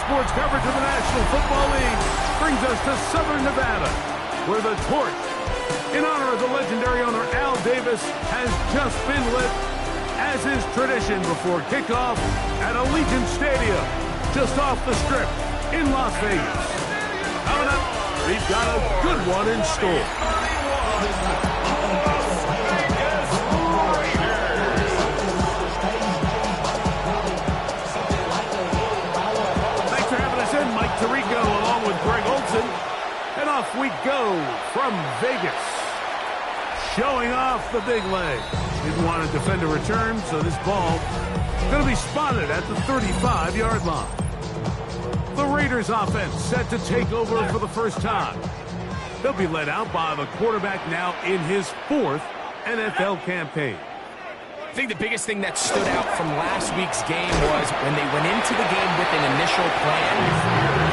sports coverage of the National Football League brings us to Southern Nevada, where the torch, in honor of the legendary owner Al Davis, has just been lit, as is tradition before kickoff at Allegiant Stadium, just off the Strip in Las Vegas. Coming up, we've got a good one in store. Thanks for having us in, Mike Tirico, along with Greg Olson. And off we go from Vegas. Showing off the big leg. Didn't want to defend a return, so this ball is going to be spotted at the 35-yard line. The Raiders offense set to take over for the first time. They'll be led out by the quarterback now in his 4th NFL campaign. I think the biggest thing that stood out from last week's game was when they went into the game with an initial plan,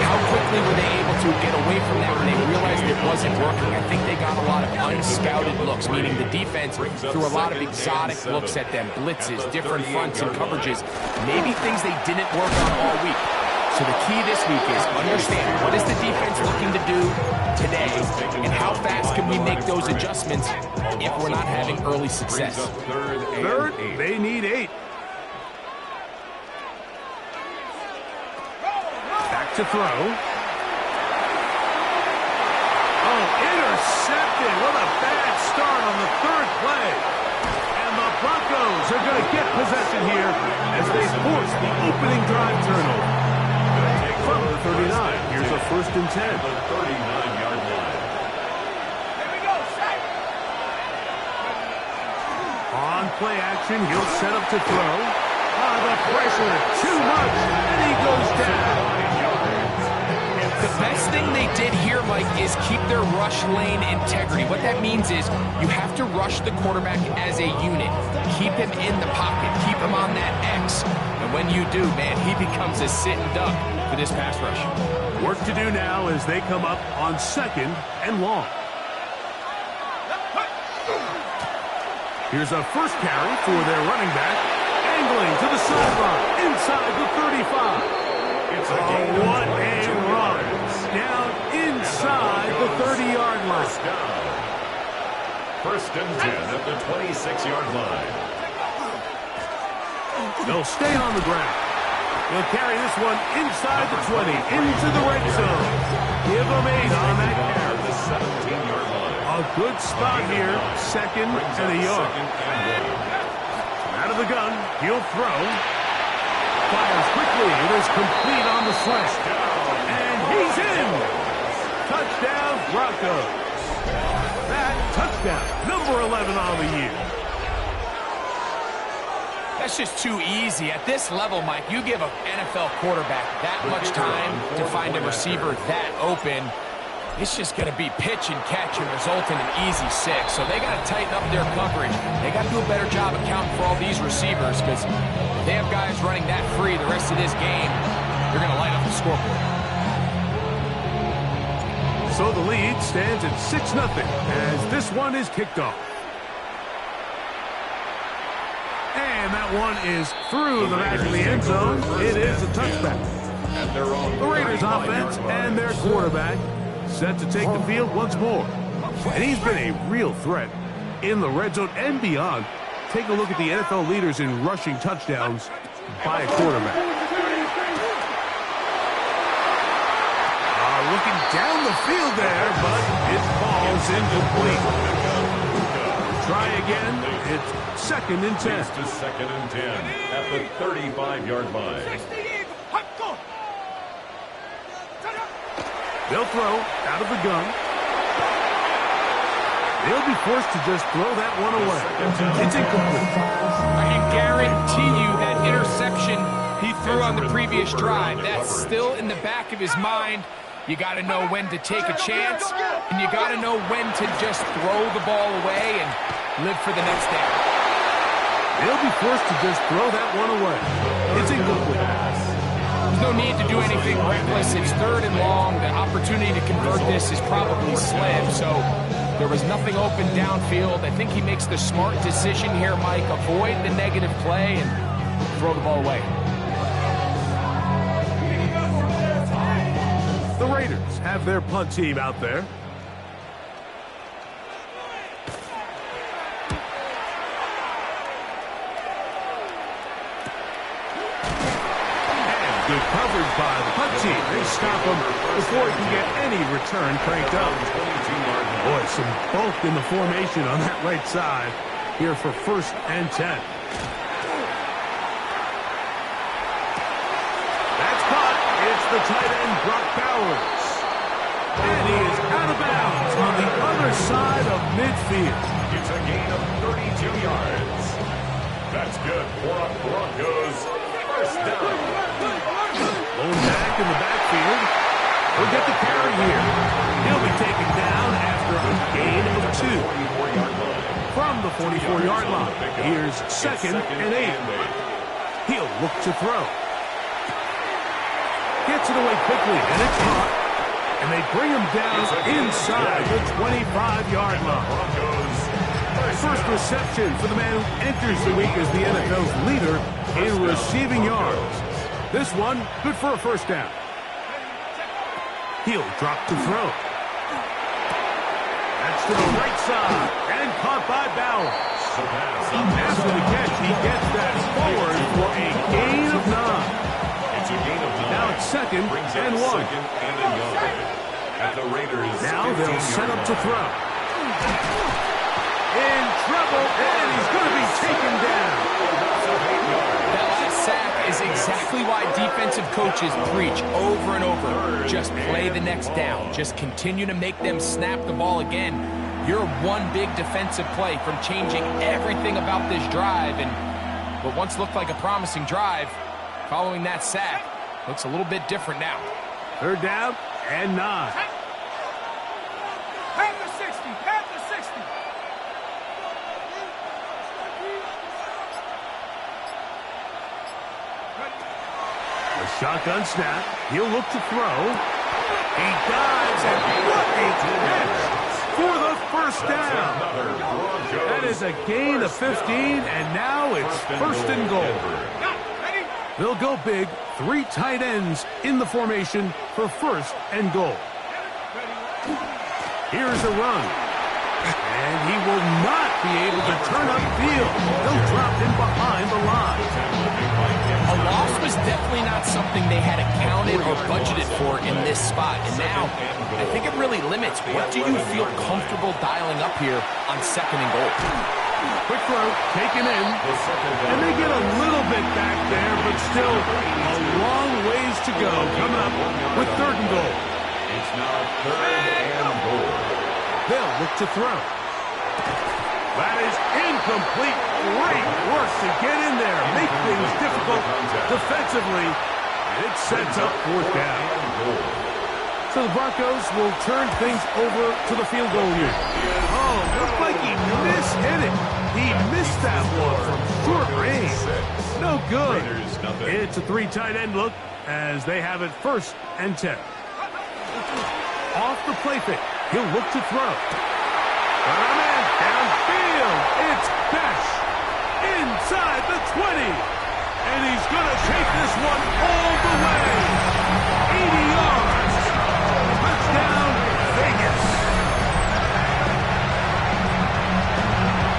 how quickly were they able to get away from that when they realized it wasn't working. I think they got a lot of unscouted looks, meaning the defense threw a lot of exotic looks at them, blitzes, different fronts and coverages, maybe things they didn't work on all week. So the key this week is understand what is the defense looking to do today and how fast can we make those adjustments if we're not having early success. Third, they need 8. Back to throw. Oh, intercepted. What a bad start on the 3rd play. And the Broncos are going to get possession here as they force the opening drive turnover. From the 39, here's a 1st and 10. The 39-yard line. Here we go, set. On play action, he'll set up to throw. The pressure, too much, and he goes down. The best thing they did here, Mike, is keep their rush lane integrity. What that means is you have to rush the quarterback as a unit. Keep him in the pocket. Keep him on that X. And when you do, man, he becomes a sitting duck for this pass rush. Work to do now as they come up on 2nd and long. Here's a first carry for their running back. Angling to the sideline, inside the 35. It's a one-A run down inside the 30-yard line. First and 10 at the 26-yard line. They'll stay on the ground. They'll carry this one inside the 20, into the red zone. Give them 8 on that carry. The 17-yard line. A good spot here, 2nd and a yard. Out of the gun, he'll throw. Fires quickly. It is complete on the slant. And he's in. Touchdown, Broncos. That touchdown, number 11 on the year. That's just too easy. At this level, Mike, you give an NFL quarterback that much time to find a receiver that open, it's just going to be pitch and catch and result in an easy 6. So they got to tighten up their coverage. They got to do a better job accounting for all these receivers because if they have guys running that free the rest of this game, they're going to light up the scoreboard. So the lead stands at 6-0 as this one is kicked off. And that one is through the back of the end zone. It is a touchback. The Raiders offense and their quarterback set to take the field once more. And he's been a real threat in the red zone and beyond. Take a look at the NFL leaders in rushing touchdowns by a quarterback. Looking down the field there, but it falls incomplete. Try again. It's 2nd and 10. It's to 2nd and 10 at the 35-yard line. They'll throw out of the gun. They'll be forced to just throw that one away. It's incomplete. I can guarantee you that interception he threw on the previous drive, that's still in the back of his mind. You got to know when to take a chance, and you got to know when to just throw the ball away and live for the next down. They'll be forced to just throw that one away. It's incomplete. There's no need to do anything reckless. It's 3rd and long. The opportunity to convert this is probably slim, so there was nothing open downfield. I think he makes the smart decision here, Mike. Avoid the negative play and throw the ball away. Raiders have their punt team out there. And good coverage by the punt team. They stop him before he can get any return cranked up. Boy, some bulk in the formation on that right side here for 1st and 10. That's caught. It's the tight end, Brock Bowers. And he is out of bounds on the other side of midfield. It's a gain of 32 yards. That's good for a Broncos 1st down. Blown back in the backfield. He'll get the carry here. He'll be taken down after a gain of 2. From the 44-yard line. Here's 2nd and 8. He'll look to throw. Gets it away quickly, and it's caught. And they bring him down inside the 25-yard line. First reception for the man who enters the week as the NFL's leader in receiving yards. This one, good for a 1st down. He'll drop to throw. That's to the right side, and caught by Bowers. After the catch, he gets that forward for a gain of 9. Now it's 2nd and 1. At the Raiders, now they'll set up to throw. In trouble, and he's going to be taken down. That last sack is exactly why defensive coaches preach over and over. Just play the next down. Just continue to make them snap the ball again. You're one big defensive play from changing everything about this drive. And what once looked like a promising drive, following that sack, looks a little bit different now. 3rd down and 9. Pat the 60, pat the 60. A shotgun snap. He'll look to throw. He dives, and what a catch for the 1st down. That is a gain of 15, and now it's 1st and goal. They'll go big. 3 tight ends in the formation for 1st and goal. Here's a run. And he will not be able to turn upfield. They'll drop him behind the line. A loss was definitely not something they had accounted or budgeted for in this spot. And now, I think it really limits what do you feel comfortable dialing up here on 2nd and goal. Quick throw, taken in, and they get a little bit back there, but still a long ways to go coming up with 3rd and goal. It's now 3rd and goal. They'll look to throw. That is incomplete. Great work to get in there, make things difficult defensively, and it sets up 4th down. So the Broncos will turn things over to the field goal unit. Oh, looked like he mishit it. He missed that one from short range. No good. It's a 3 tight end look as they have it 1st and 10. Off the play fake. He'll look to throw. Got a man downfield. It's Besh inside the 20. And he's going to take this one all the way. 80 yards. Touchdown, Vegas.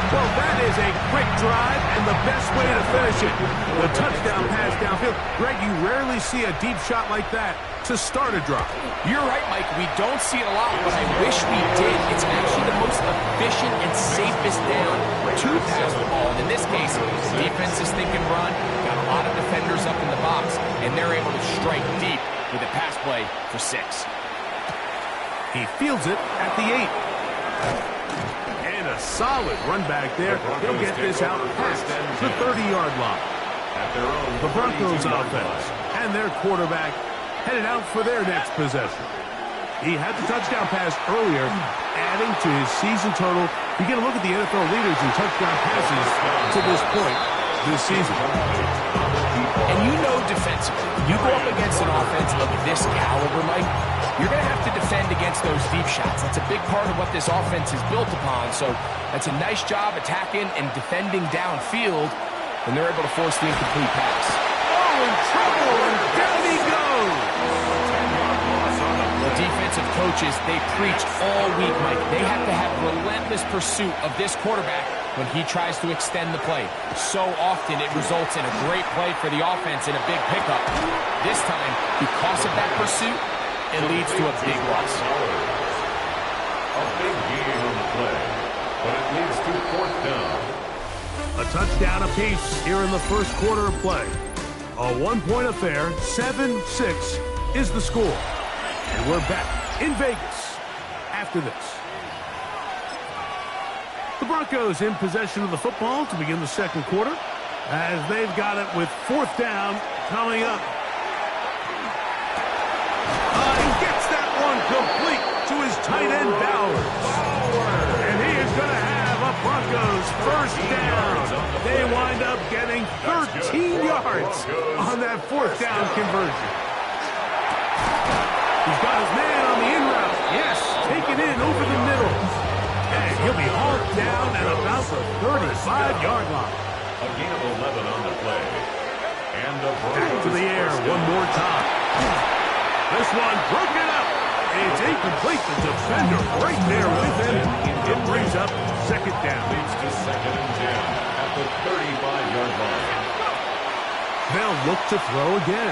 Well, that is a quick drive and the best way to finish it. The touchdown pass downfield. Greg, you rarely see a deep shot like that to start a drive. You're right, Mike. We don't see it a lot, but I wish we did. It's actually the most efficient and safest down to pass the ball. And in this case, the defense is thinking run, got a lot of defenders up in the box, and they're able to strike deep with a pass play for 6. He fields it at the 8. And a solid run back there. He'll get this out past the 30-yard line. The Broncos offense and their quarterback headed out for their next possession. He had the touchdown pass earlier, adding to his season total. You get a look at the NFL leaders in touchdown passes to this point this season. And you know defensively, you go up against an offense of this caliber, Mike, you're going to have to defend against those deep shots. That's a big part of what this offense is built upon. So that's a nice job attacking and defending downfield, and they're able to force the incomplete pass. Oh, in trouble, and down he goes. The defensive coaches, they preach all week, Mike. They have to have relentless pursuit of this quarterback when he tries to extend the play. So often it results in a great play for the offense and a big pickup. This time, because of that pursuit, it leads to a big loss. A big gain on the play, but it leads to 4th down. A touchdown apiece here in the first quarter of play. A one-point affair, 7-6 is the score. And we're back in Vegas after this. The Broncos in possession of the football to begin the second quarter as they've got it with 4th down coming up. He gets that one complete to his tight end, Bowers. And he is going to have a Broncos first down. They wind up getting 13 yards on that 4th down conversion. He's got his man on the in route. Yes, taken in over the middle. And he'll be hauled down at about the 35-yard line. A gain of 11 on the play. And the Back to the air one more time. This one broken up. It's incomplete. The defender right there with him. It brings up 2nd down. Leads to 2nd and 10 at the 35-yard line. They'll look to throw again.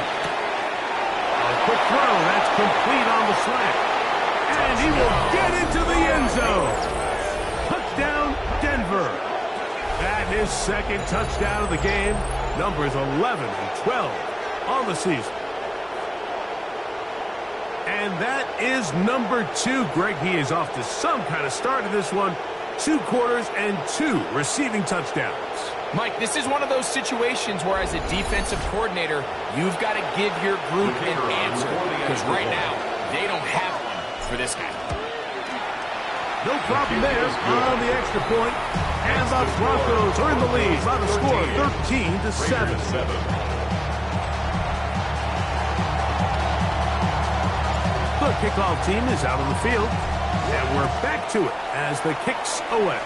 A quick throw. That's complete on the slant. And he will get into the end zone. Touchdown, Denver. That is 2nd touchdown of the game. Numbers 11 and 12 on the season. And that is number 2. Greg, he is off to some kind of start of this one. 2 quarters and 2 receiving touchdowns. Mike, this is one of those situations where as a defensive coordinator, you've got to give your group an answer. Because right now, they don't have one for this guy. No problem there on the extra point. And the Broncos are in the lead by the score of 13-7. The kickoff team is out on the field, and we're back to it as the kick's away.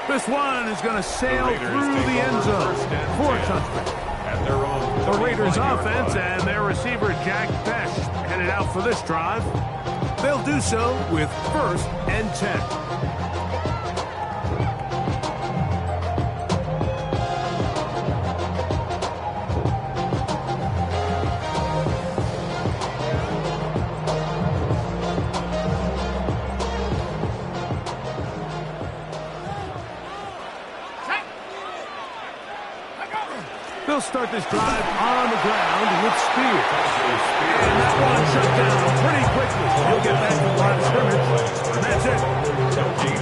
This one is going to sail through the end zone for a touchdown. The Raiders offense and their receiver Jack Bech headed out for this drive. They'll do so with 1st and 10. They'll start this drive on the ground with speed. And that one shut down pretty quickly. He'll get back to the line of scrimmage. And that's it.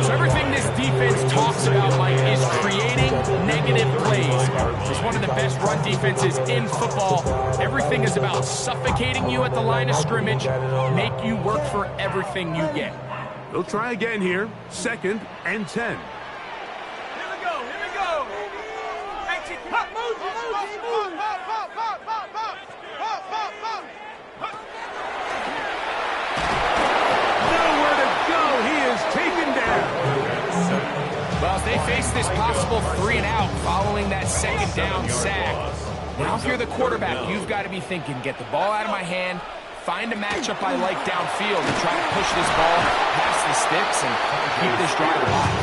So everything this defense talks about, Mike, is creating negative plays. It's one of the best run defenses in football. Everything is about suffocating you at the line of scrimmage, make you work for everything you get. They'll try again here. 2nd and 10. Nowhere to go. He is taken down. Well, they face this possible 3 and out following that 2nd down sack. Now, if you're the quarterback, you've got to be thinking, get the ball out of my hand, find a matchup I like downfield, and try to push this ball past the sticks and keep this drive alive.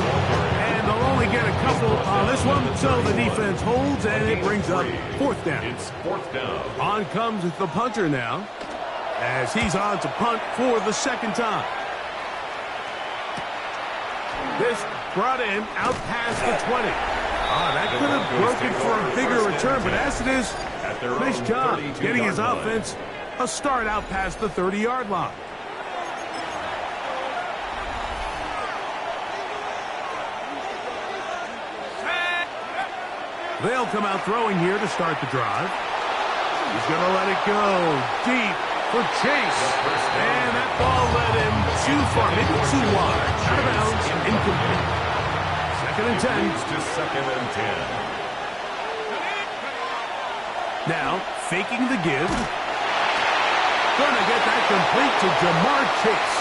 And they'll only get a couple on this one, so the defense holds, and it brings up 4th down. It's 4th down. On comes the punter now, as he's on to punt for the 2nd time. This brought in out past the 20. That could have broken for a bigger return, but as it is, nice job getting his offense a start out past the 30-yard line. They'll come out throwing here to start the drive. He's going to let it go deep for Chase. And that ball led him too far, maybe too wide. Out of bounds, incomplete. 2nd and 10. Leads to 2nd and 10. Now, faking the give. Gonna get that complete to Jamar Chase.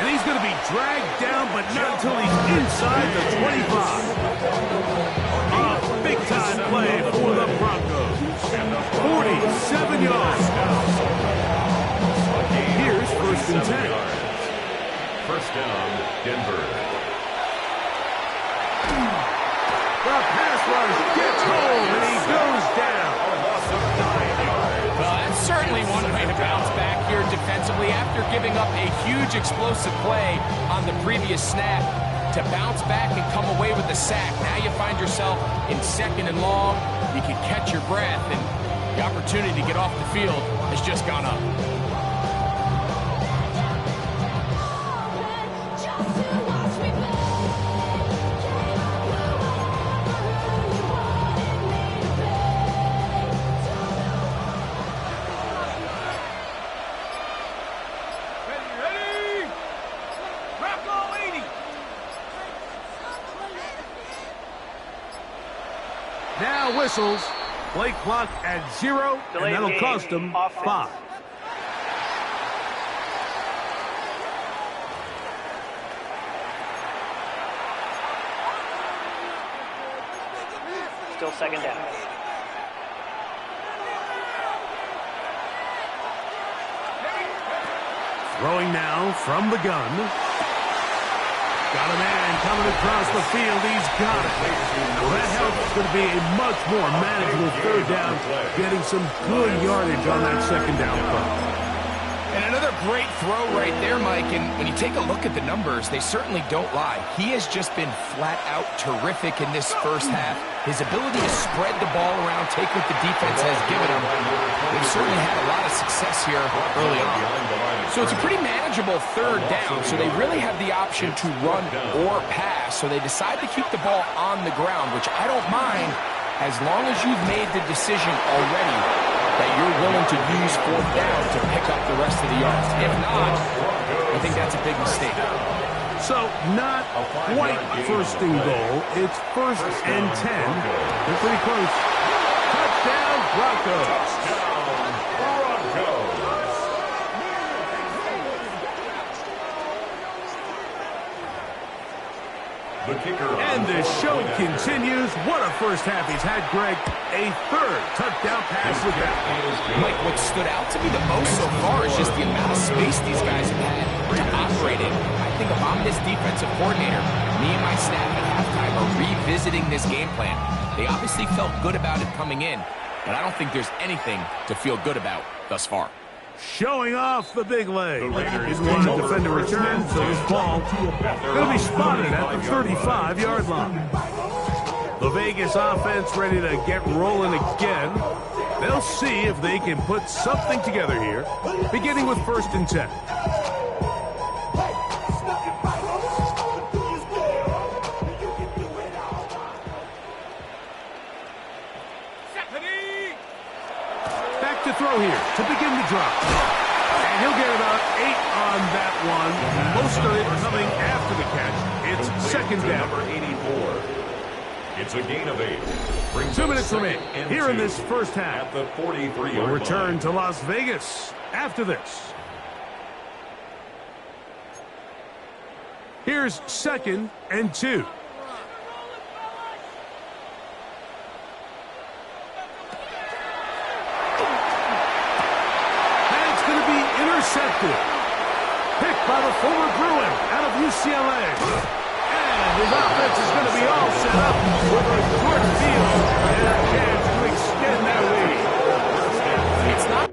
And he's going to be dragged down, but not until he's inside the 25. A big-time play for the Broncos. 47 yards. Here's first and 10. First down, Denver. The pass rush gets home, and he goes down. A loss of 9 yards. Well, that's certainly one way to bounce back here defensively after giving up a huge explosive play on the previous snap. To bounce back and come away with a sack. Now you find yourself in second and long. You can catch your breath, and the opportunity to get off the field has just gone up. Now whistles. Play clock at 0, and that'll cost them 5. Still second down. Throwing now from the gun. Got a man coming across the field. He's got it. Well, that helps. It's going to be a much more manageable third down, getting some good yardage on that second down play. And another great throw right there, Mike. And when you take a look at the numbers, they certainly don't lie. He has just been flat out terrific in this first half. His ability to spread the ball around, take what the defense has given him. They've certainly had a lot of success here early on. So it's a pretty manageable third down, so they really have the option to run or pass, so they decide to keep the ball on the ground, which I don't mind as long as you've made the decision already that you're willing to use fourth down to pick up the rest of the yards. If not, I think that's a big mistake. So not quite first and goal. It's first and 10. They're pretty close. Touchdown, Broncos. And the show continues. What a first half he's had, Greg. A third touchdown pass with that. Mike, what stood out to me the most so far is just the amount of space these guys have had to operate in. I think if I'm this defensive coordinator, me and my staff at halftime are revisiting this game plan. They obviously felt good about it coming in, but I don't think there's anything to feel good about thus far. Showing off the big leg. Didn't want to defend a return, so this ball going to be spotted at the 35-yard line. The Vegas offense ready to get rolling again. They'll see if they can put something together here, beginning with first and 10. Back to throw here to begin the drop. And he'll get about 8 on that one. Most of it coming after the catch. It's second down. Number 84. It's a gain of 8. 2 minutes remain here in this first half. At the 43-yard We'll line. return to Las Vegas after this. Here's second and 2. Intercepted. Picked by the former Bruin out of UCLA. And his offense is going to be all set up with a good field and a chance to extend that lead. It's not.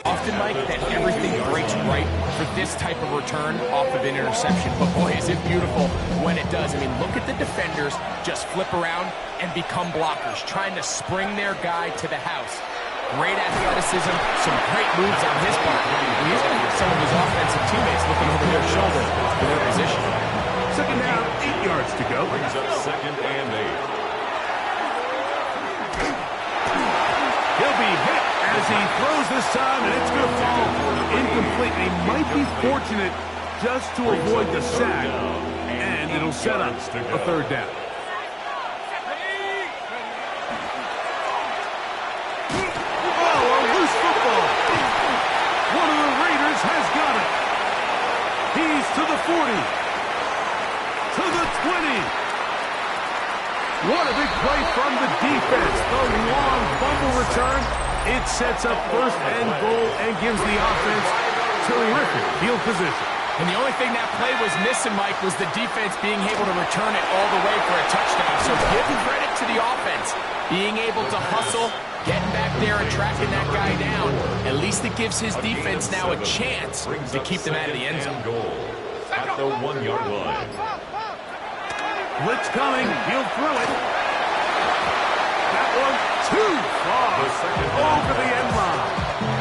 Often, Mike, that everything breaks right for this type of return off of an interception. But boy, is it beautiful when it does. I mean, look at the defenders just flip around and become blockers, trying to spring their guy to the house. Great athleticism, some great moves on his part. He's going to get some of his offensive teammates looking over their shoulder for their position. Second down, 8 yards to go. Brings up second and 8. He'll be hit as he throws this time, and it's going to fall incomplete. incomplete. They might be fortunate just to avoid the sack, and it'll set up a third down. Oh, a loose football. One of the Raiders has got it. He's to the 40, to the 20. What a big play from the defense. The long fumble return. It sets up first and goal and gives the offense terrific field position. And the only thing that play was missing, Mike, was the defense being able to return it all the way for a touchdown. So give credit to the offense. Being able to hustle, getting back there and tracking that guy down. At least it gives his defense now a chance to keep them out of the end zone. At the 1-yard line. Blitz coming. He'll throw it. That one too far. Over the end line.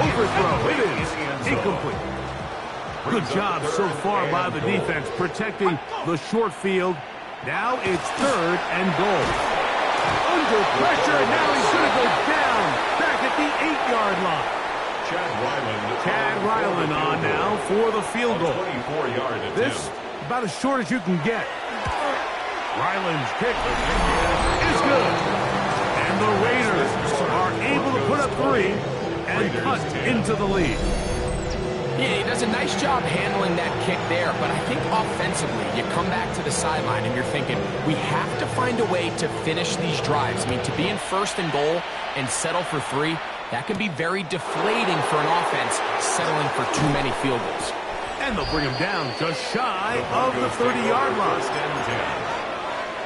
Overthrow. It is incomplete. Good job so far by the defense protecting the short field. Now it's third and goal. Under pressure, and now he's going to go down. Back at the 8-yard line. Chad Ryland on now for the field goal. 24-yard attempt. This about as short as you can get. Ryland's kick is good. And the Raiders are able to put up 3 and cut into the lead. Yeah, he does a nice job handling that kick there, but I think offensively, you come back to the sideline and you're thinking, we have to find a way to finish these drives. I mean, to be in first and goal and settle for 3, that can be very deflating for an offense settling for too many field goals. And they'll bring him down just shy of the 30-yard line.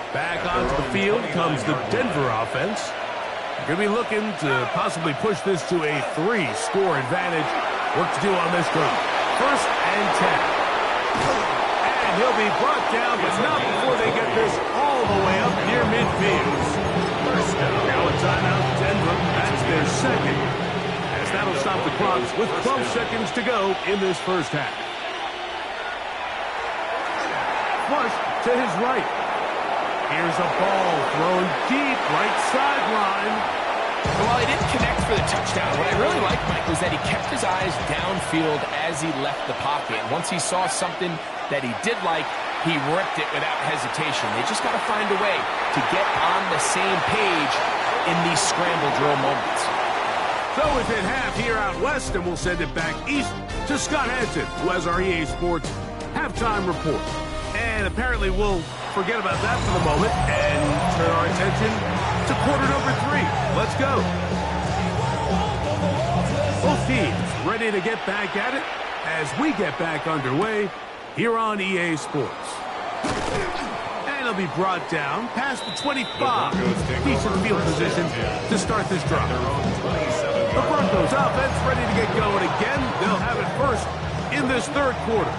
Back onto the field comes the Denver offense. Going to be looking to possibly push this to a 3-score advantage. Work to do on this drive. First and 10. And he'll be brought down, but not before they get this all the way up near midfield. Now a timeout, Denver. That's their second. As that'll stop the clock with 12 seconds to go in this first half. Flush to his right. Here's a ball thrown deep, right sideline. While he didn't connect for the touchdown, what I really liked, Mike, was that he kept his eyes downfield as he left the pocket. And once he saw something that he did like, he ripped it without hesitation. They just got to find a way to get on the same page in these scramble drill moments. So it's at half here out west, and we'll send it back east to Scott Hansen, who has our EA Sports halftime report. And apparently we'll forget about that for the moment and turn our attention to quarter number 3. Let's go. Both teams ready to get back at it as we get back underway here on EA Sports. And it'll be brought down past the 25. Decent field position to start this drive. The Broncos offense ready to get going again. They'll have it first in this third quarter.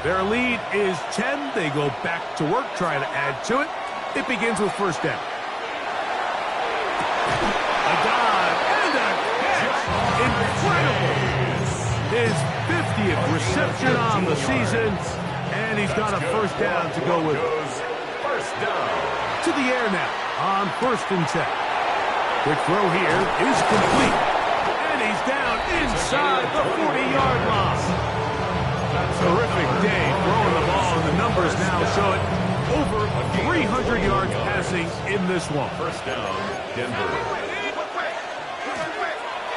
Their lead is 10. They go back to work, trying to add to it. It begins with first down. A dive and a catch. Incredible. His 50th reception on the season, and he's got a first down to go with. First down. To the air now on first and 10. Quick throw here is complete. And he's down inside the 40-yard line. A terrific day throwing the ball, and the numbers now show it. Over 300 yards passing in this one. First down, Denver.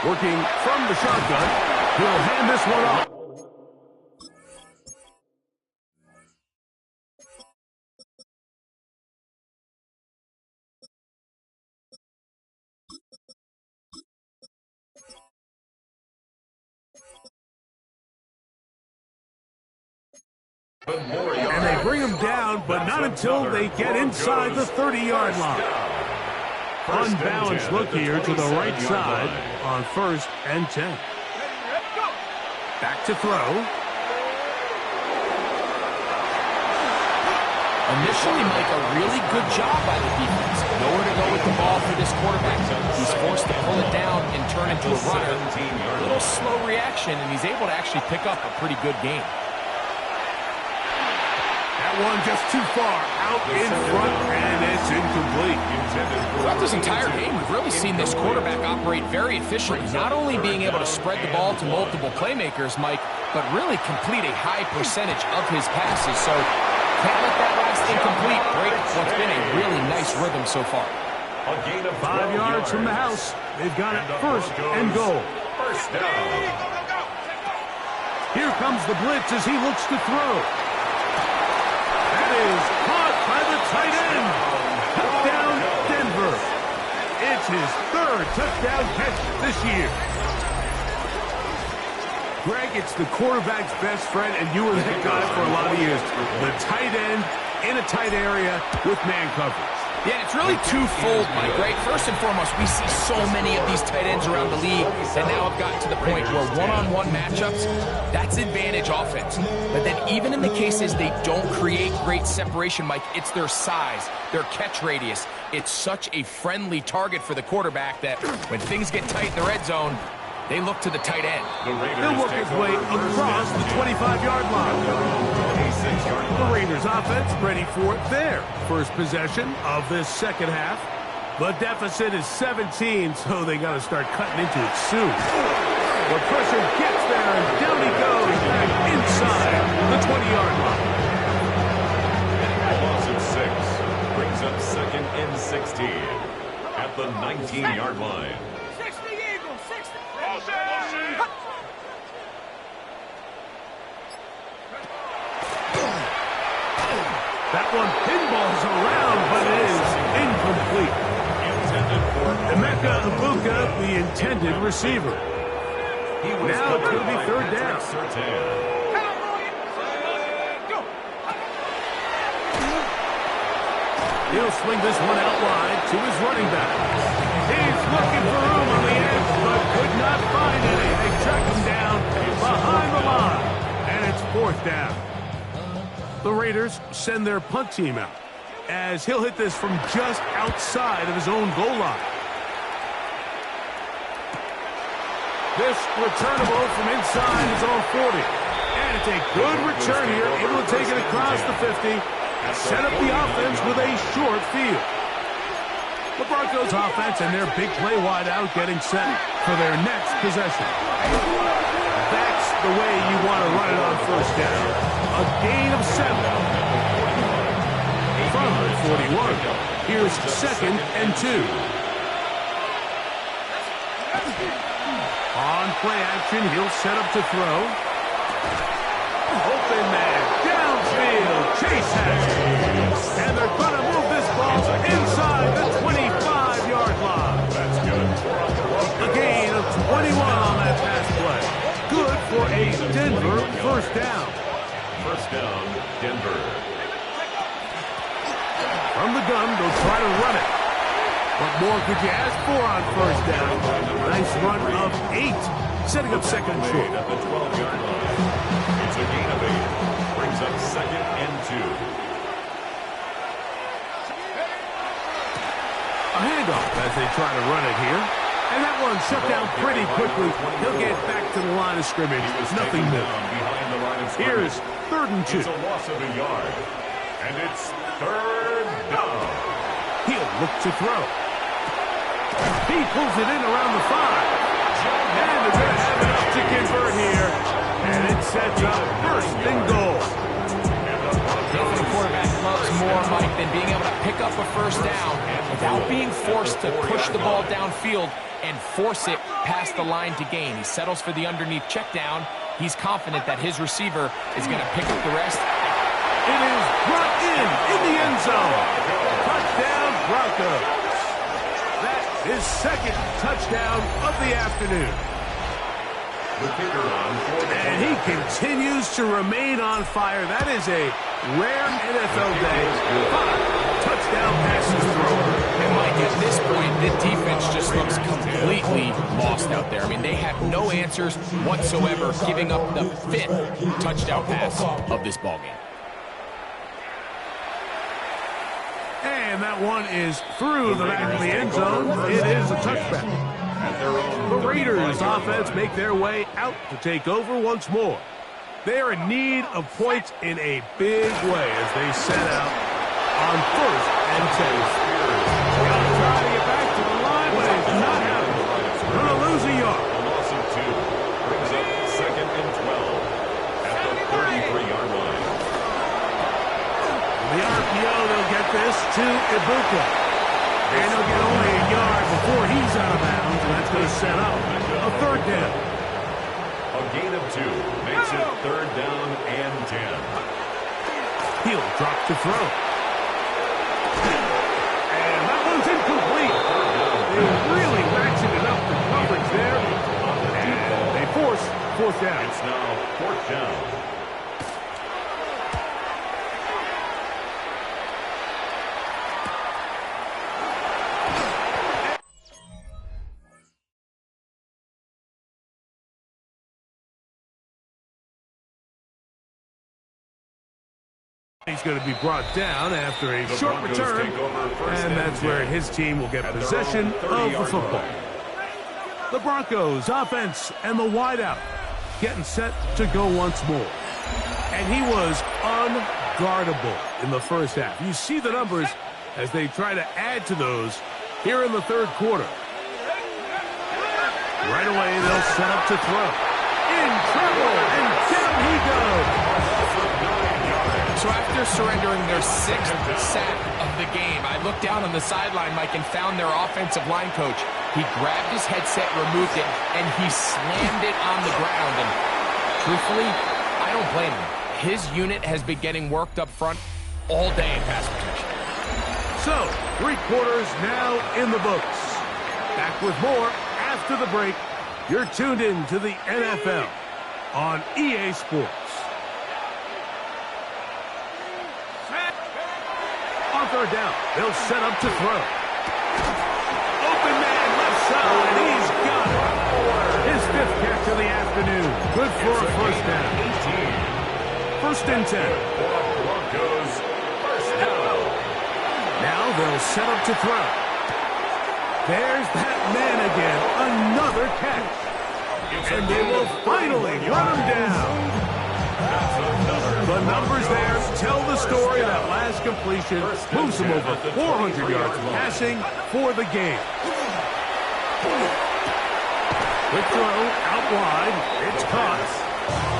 Working from the shotgun, he'll hand this one off. And they bring him down, but not until they get inside the 30-yard line. Unbalanced look here to the right side on first and 10. Back to throw. Initially, Mike, a really good job by the defense. Nowhere to go with the ball for this quarterback. He's forced to pull it down and turn into a runner. A little slow reaction, and he's able to actually pick up a pretty good game. That one just too far out in front, and it's incomplete. Throughout this entire game, we've really seen this quarterback operate very efficiently, not only being able to spread the ball to multiple playmakers, Mike, but really complete a high percentage of his passes. So can't let that last incomplete break what's been a really nice rhythm so far. A gain of 5 yards from the house. They've got it first and goal. First down. Here comes the blitz as he looks to throw. That is caught by the tight end. Touchdown, Denver. It's his third touchdown catch this year. Greg, it's the quarterback's best friend, and you were that guy for a lot of years. The tight end in a tight area with man coverage. Yeah, it's really twofold, Mike, right? First and foremost, we see so many of these tight ends around the league that now have gotten to the point where one-on-one matchups, that's advantage offense. But then even in the cases they don't create great separation, Mike, it's their size, their catch radius. It's such a friendly target for the quarterback that when things get tight in the red zone, they look to the tight end. He'll work his way across the 25-yard line. The Raiders offense ready for their first possession of this second half. The deficit is 17, so they got to start cutting into it soon. The pressure gets there, and down he goes back inside the 20-yard line. A loss of 6 brings up second and 16 at the 19-yard line. 60 Eagles, 60. That one pinballs around, but it is incomplete. Emeka Ibuka, the intended receiver. Now it's going to be third down. He'll swing this one out wide to his running back. He's looking for room on the edge, but could not find any. They track him down behind the line, and it's fourth down. The Raiders send their punt team out as he'll hit this from just outside of his own goal line. This returnable from inside his own 40. And it's a good return here, able to take it across the 50, set up the offense with a short field. The Broncos offense and their big play wide out getting set for their next possession. That's the way you want to run it on first down. A gain of 7. From 41. Here's second and 2. On play action, he'll set up to throw. Open man, downfield, Chase has it. And they're going to move this ball inside the 25-yard line. That's good. A gain of 21 on that pass play. Good for a Denver first down. First down, Denver. From the gun, they'll try to run it. What more could you ask for on first down? Nice run of 8, setting up second and short. At the 12-yard line. It's a gain of 8. Brings up second and 2. A handoff as they try to run it here. And that one shut down pretty quickly. He'll get back to the line of scrimmage. Nothing more. Behind the line of scrimmage. Here's third and 2. It's a loss of a yard. And it's third down. He'll look to throw. He pulls it in around the 5. And they're going to have enough to convert here. And it sets up first and goal. Nothing a quarterback loves more, Mike, than being able to pick up a first down without being forced to push the ball downfield and force it past the line to gain. He settles for the underneath check down. He's confident that his receiver is going to pick up the rest. It is brought in the end zone. Touchdown, Broncos. That is second touchdown of the afternoon. And he continues to remain on fire. That is a rare NFL day. 5 touchdown passes thrown. And Mike, at this point, the defense just looks completely lost out there. I mean, they have no answers whatsoever, giving up the 5th touchdown pass of this ballgame. And that one is through the back of the end zone. It is a touchback. The Raiders offense make their way out to take over once more. They are in need of points in a big way as they set out on first and 10. Got to try to get back to the line, but it's not happening. Going to lose a yard. A loss of 2 brings up second and 12. they'll get this to Ibuka. And he'll get only a yard before he's out of bounds, and that's going to set up a third down. A gain of 2 makes it third down and 10. He'll drop to throw. And that one's incomplete. They really ratcheted up the coverage there. And they force fourth down. It's now fourth down. He's going to be brought down after a short Broncos return, and that's where his team will get possession of the football. The Broncos offense and the wideout getting set to go once more. And he was unguardable in the first half. You see the numbers as they try to add to those here in the third quarter. Right away, they'll set up to throw. In trouble, and down he goes. So after surrendering their 6th sack of the game, I looked down on the sideline, Mike, and found their offensive line coach. He grabbed his headset, removed it, and he slammed it on the ground. And truthfully, I don't blame him. His unit has been getting worked up front all day in pass protection. So, 3 quarters now in the books. Back with more after the break. You're tuned in to the NFL on EA Sports. On third down, they'll set up to throw. Open man left side, and he's got it. His 5th catch of the afternoon. Good for a first down. 1st and 10. Broncos first down. Now they'll set up to throw. There's that man again. Another catch. And they will finally run him down. The numbers there tell the story. That last completion moves him over 400 yards passing for the game. Quick throw out wide. It's caught.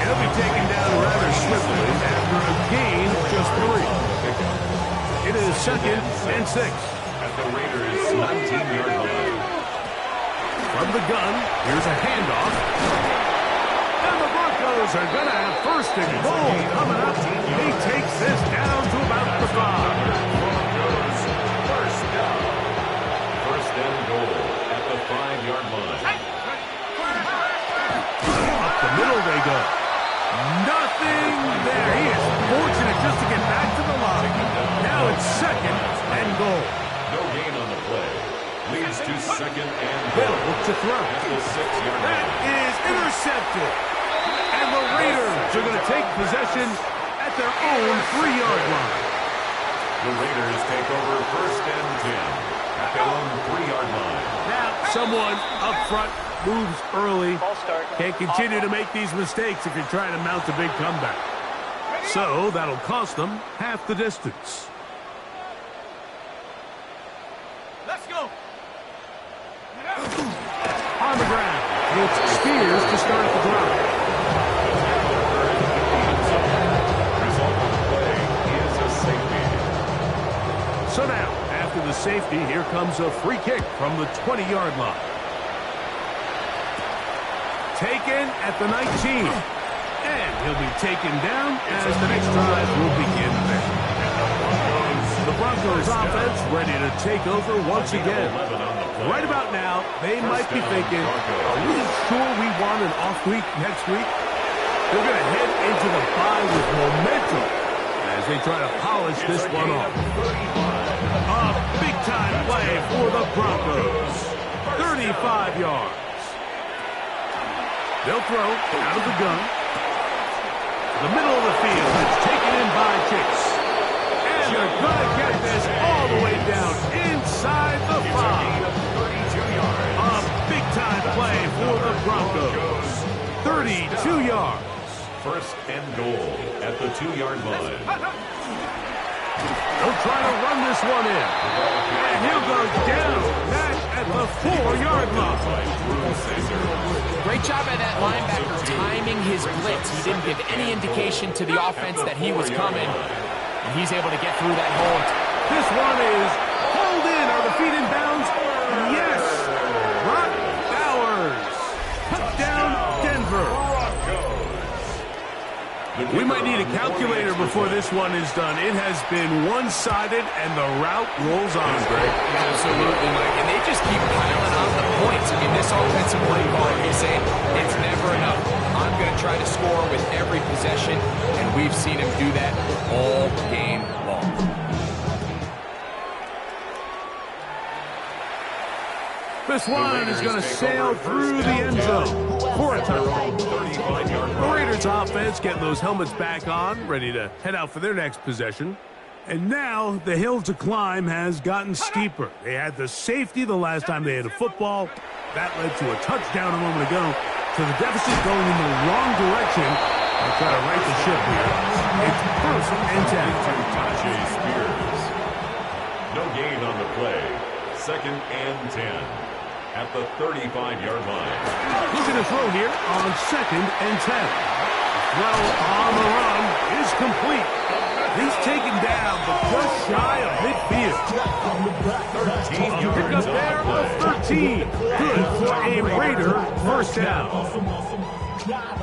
It'll be taken down rather swiftly after a gain of just 3. It is 2nd and 6. At the Raiders' 19-yard line. From the gun, here's a handoff. And the Broncos are going to have 1st and goal coming up. He takes this down to about the 5. Broncos first down. 1st and goal at the 5-yard line. Up the middle they go. Nothing there. He is fortunate just to get back to the line. Now it's 2nd and goal. No gain on the play. Leads to 2nd and Bill goal. look to throw. At the 6-yard That line. is intercepted. And the Raiders are going to take possession at their own 3-yard line. The Raiders take over 1st and 10 at their own 3-yard line. Now someone up front moves early. Can't continue to make these mistakes if you're trying to mount a big comeback. So that'll cost them half the distance. Let's go. On the ground, it's Spears to start the drive. Result of the play is a safety. So now, after the safety, here comes a free kick from the 20-yard line. Taken at the 19. And he'll be taken down as the next drive will begin there. The Broncos offense ready to take over once again. Right about now, they might be thinking, are we sure we want an off week next week? They're going to head into the bye with momentum as they try to polish this one off. A big-time play for the Broncos. 35 yards. They'll throw out of the gun. The middle of the field. It's taken in by Chase. And they're going to get this all the way down inside the 5. A big-time play for the Broncos. 32 yards. 1st and goal at the 2-yard line. They'll try to run this one in. And he'll go down back at the 4-yard line. Great job by that linebacker timing his blitz. He didn't give any indication to the offense that he was coming. And he's able to get through that hole and This one is pulled in. Are the feet in bounds? Yes. Brock Bowers. Touchdown, Denver. We might need a calculator before this one is done. It has been one-sided, and the route rolls on, Greg. Absolutely, Mike. And they just keep piling on the points. I mean, this offensive play caller, he's saying it's never enough. I'm going to try to score with every possession, and we've seen him do that all game long. This one is going to sail through the end zone for a touchdown. The Raiders offense getting those helmets back on, ready to head out for their next possession. And now the hill to climb has gotten steeper. They had the safety the last time they had a football. That led to a touchdown a moment ago. So the deficit going in the wrong direction. I'll try to right the ship here. It's first and 10. No gain on the play. Second and 10 at the 35-yard line. Looking to throw here on second and 10. The throw on the run is complete. He's taken down, but just shy of midfield. 13 Pick up there of 13. Good for a Raider first down.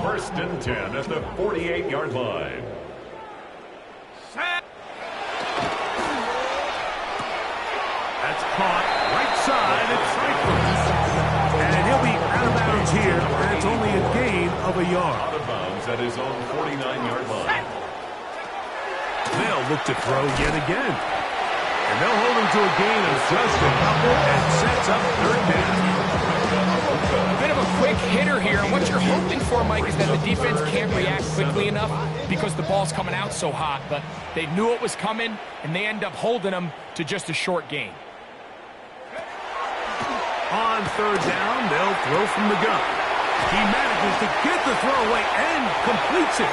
First and 10 at the 48-yard line. That's caught right side. It's Cypress. And he'll be out of bounds here. And it's only a gain of a yard. Out of bounds at his own 49-yard line. They'll look to throw yet again. And they'll hold him to a gain of just a couple and sets up third down. A bit of a quick hitter here. And what you're hoping for, Mike, is that the defense can't react quickly enough because the ball's coming out so hot. But they knew it was coming, and they end up holding them to just a short gain. On third down, they'll throw from the gun. He manages to get the throw away and completes it.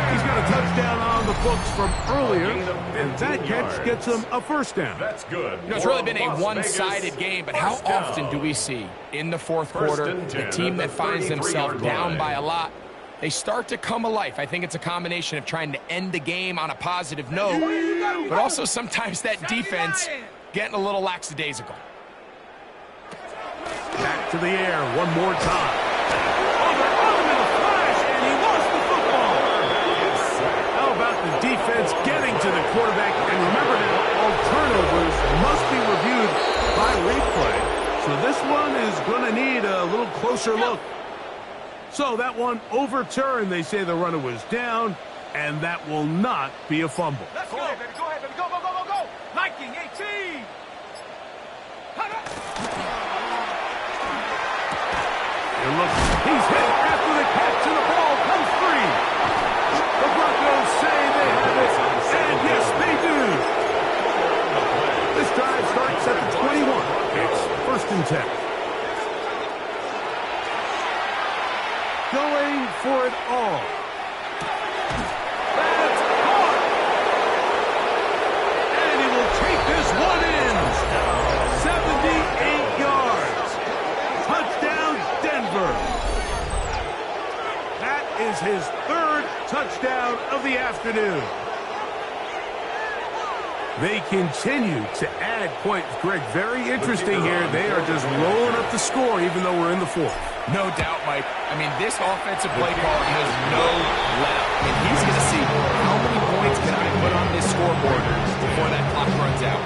He's got a touchdown on the books from earlier, and that catch gets him a first down. That's good. You know, it's really been a one-sided game, but how often do we see in the fourth quarter the team that finds themselves down by a lot, they start to come alive? I think it's a combination of trying to end the game on a positive note, but also sometimes that defense getting a little lackadaisical. Back to the air one more time. Over in a flash, and he lost the football. How about the defense getting to the quarterback? And remember now, all turnovers must be reviewed by replay. So this one is going to need a little closer look. So that one overturned. They say the runner was down, and that will not be a fumble. Let's go, baby. Go ahead, baby. Go, go, go, go, go. Nike 18. He's hit after the catch, and the ball comes free. The Broncos say they have it, and yes, they do. This drive starts at the 21. It's first and 10. Going for it all. That's caught. And he will take this one in. 78 yards. Touchdown, Denver. That is his third touchdown of the afternoon. They continue to add points. Greg, very interesting here. They are just rolling up the score even though we're in the fourth. No doubt, Mike. I mean, this offensive play caller has no let. I mean, he's going to see how many points can I put on this scoreboard before that clock runs out.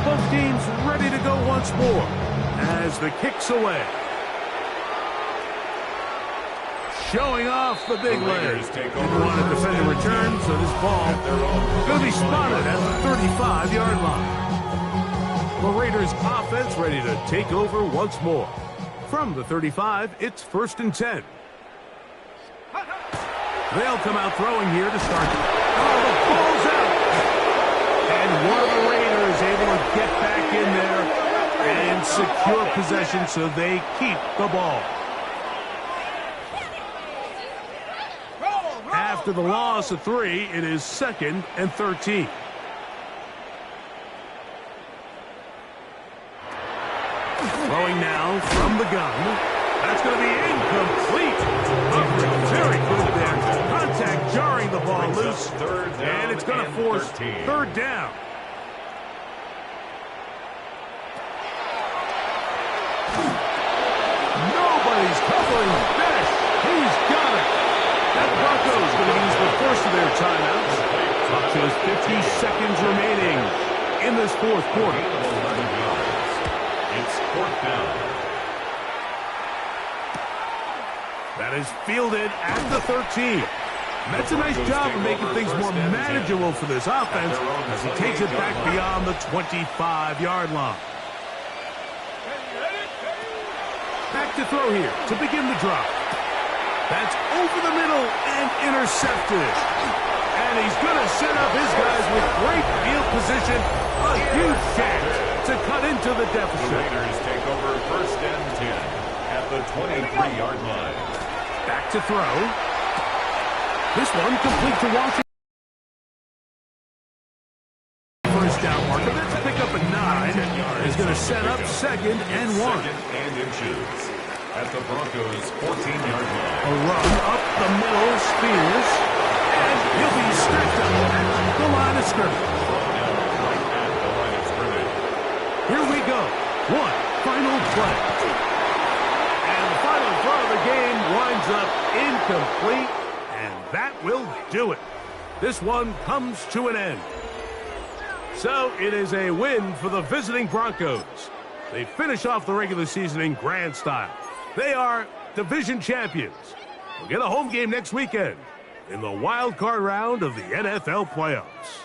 Both teams ready to go once more as the kick's away. Showing off the big leg. Didn't want to defend the return, so this ball going to be spotted at the 35-yard line. The Raiders offense ready to take over once more. From the 35, it's first and 10. They'll come out throwing here to start. Oh, the ball's out. And one of the Raiders able to get back in there and secure possession so they keep the ball. After the loss of 3, it is second and 13. Throwing now from the gun. That's going to be incomplete. Coverage very good there. Contact jarring the ball loose. loose. And it's going to force 3rd down. Nobody's covering Fish. He's got it. That Broncos going to use the first of their timeouts. Up to 50 seconds remaining in this 4th quarter. It's 4th down. That is fielded at the 13. That's a nice job of making things more manageable for this offense as he takes it back beyond the 25-yard line. Back to throw here to begin the drive. That's over the middle and intercepted. And he's going to set up his guys with great field position. A huge chance to cut into the deficit. The Raiders take over 1st and 10 at the 23-yard line. Back to throw. This one complete to Washington. First down marker. That's a pick up at 9. He's going to set up 2nd and 1. 2nd and inches at the Broncos' 14-yard line. A run up the middle, Spears. And he'll be stacked up at the line of scrimmage. Right at the line of scrimmage. Here we go. One final play. And the final throw of the game winds up incomplete. And that will do it. This one comes to an end. So it is a win for the visiting Broncos. They finish off the regular season in grand style. They are division champions. We'll get a home game next weekend in the wild card round of the NFL playoffs.